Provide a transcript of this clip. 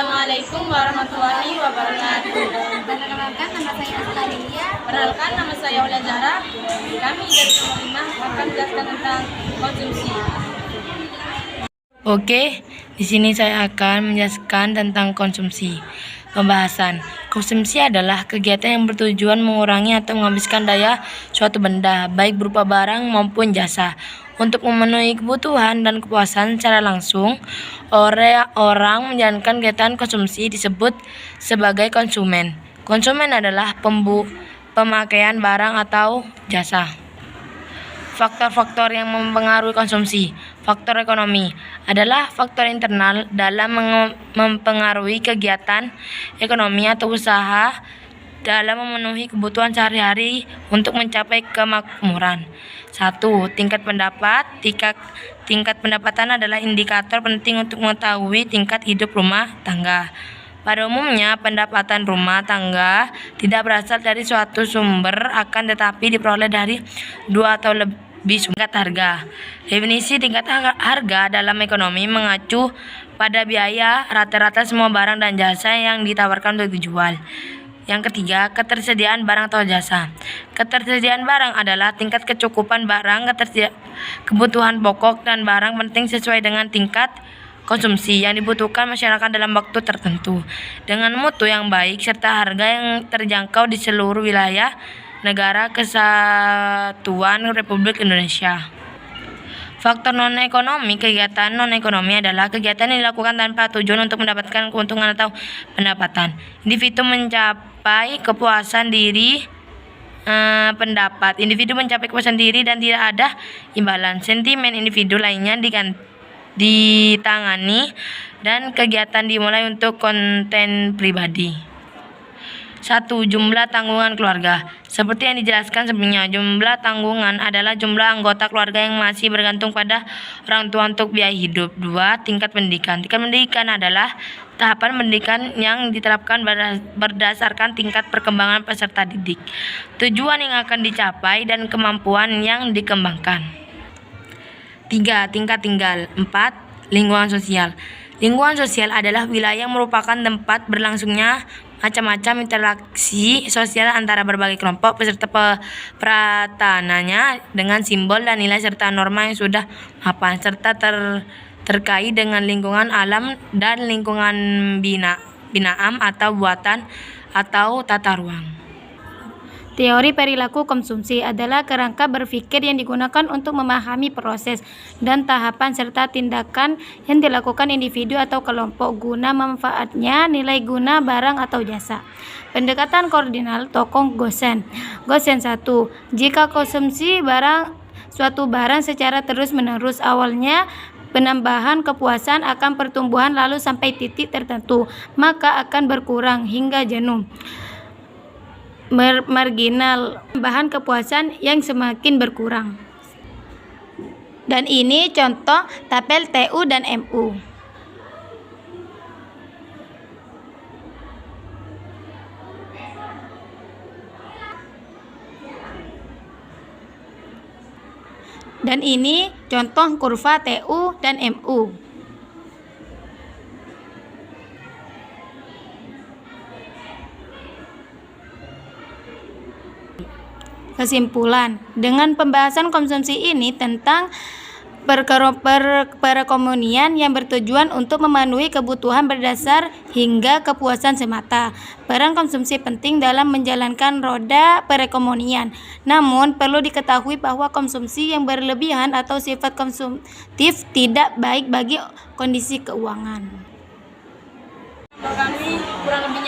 Assalamualaikum warahmatullahi wabarakatuh. Perkenalkan, nama saya Astalia. Perkenalkan, nama saya Aulia Zahra. Kami dari kelompok 5 akan menjelaskan tentang konsumsi. Oke, di sini saya akan menjelaskan tentang konsumsi. Pembahasan. Konsumsi adalah kegiatan yang bertujuan mengurangi atau menghabiskan daya suatu benda, baik berupa barang maupun jasa, untuk memenuhi kebutuhan dan kepuasan secara langsung. Orang menjalankan kegiatan konsumsi disebut sebagai konsumen. Konsumen adalah pemakaian barang atau jasa. Faktor-faktor yang mempengaruhi konsumsi. Faktor ekonomi adalah faktor internal dalam mempengaruhi kegiatan ekonomi atau usaha dalam memenuhi kebutuhan sehari-hari untuk mencapai kemakmuran. 1. Tingkat pendapat. Tingkat pendapatan adalah indikator penting untuk mengetahui tingkat hidup rumah tangga. Pada umumnya, pendapatan rumah tangga tidak berasal dari suatu sumber, akan tetapi diperoleh dari dua atau lebih tingkat harga. Definisi tingkat harga dalam ekonomi mengacu pada biaya rata-rata semua barang dan jasa yang ditawarkan untuk dijual. Yang ketiga, ketersediaan barang atau jasa. Ketersediaan barang adalah tingkat kecukupan barang, kebutuhan pokok dan barang penting sesuai dengan tingkat konsumsi yang dibutuhkan masyarakat dalam waktu tertentu, dengan mutu yang baik serta harga yang terjangkau di seluruh wilayah Negara Kesatuan Republik Indonesia. Faktor non-ekonomi. Kegiatan non-ekonomi adalah kegiatan yang dilakukan tanpa tujuan untuk mendapatkan keuntungan atau pendapatan. Individu mencapai kepuasan diri Individu mencapai kepuasan diri dan tidak ada imbalan. Sentimen individu lainnya ditangani dan kegiatan dimulai untuk konten pribadi. 1. Jumlah tanggungan keluarga. Seperti yang dijelaskan sebelumnya, jumlah tanggungan adalah jumlah anggota keluarga yang masih bergantung pada orang tua untuk biaya hidup. 2. Tingkat pendidikan. Tingkat pendidikan adalah tahapan pendidikan yang diterapkan berdasarkan tingkat perkembangan peserta didik, tujuan yang akan dicapai, dan kemampuan yang dikembangkan. 3. Tingkat tinggal. 4. Lingkungan sosial. Lingkungan sosial adalah wilayah yang merupakan tempat berlangsungnya macam-macam interaksi sosial antara berbagai kelompok peserta peratananya dengan simbol dan nilai serta norma yang sudah mapan serta terkait dengan lingkungan alam dan lingkungan binaan atau buatan atau tata ruang. Teori perilaku konsumsi adalah kerangka berpikir yang digunakan untuk memahami proses dan tahapan serta tindakan yang dilakukan individu atau kelompok guna manfaatnya nilai guna barang atau jasa. Pendekatan koordinal tokoh Gosen. Gosen 1. Jika konsumsi suatu barang secara terus-menerus, awalnya penambahan kepuasan akan pertumbuhan lalu sampai titik tertentu, maka akan berkurang hingga jenuh. Marginal bahan kepuasan yang semakin berkurang. Dan ini contoh tabel TU dan MU. Dan ini contoh kurva TU dan MU. Kesimpulan, dengan pembahasan konsumsi ini tentang perekonomian yang bertujuan untuk memenuhi kebutuhan berdasar hingga kepuasan semata. Peran konsumsi penting dalam menjalankan roda perekonomian. Namun, perlu diketahui bahwa konsumsi yang berlebihan atau sifat konsumtif tidak baik bagi kondisi keuangan. Kami kurang lebih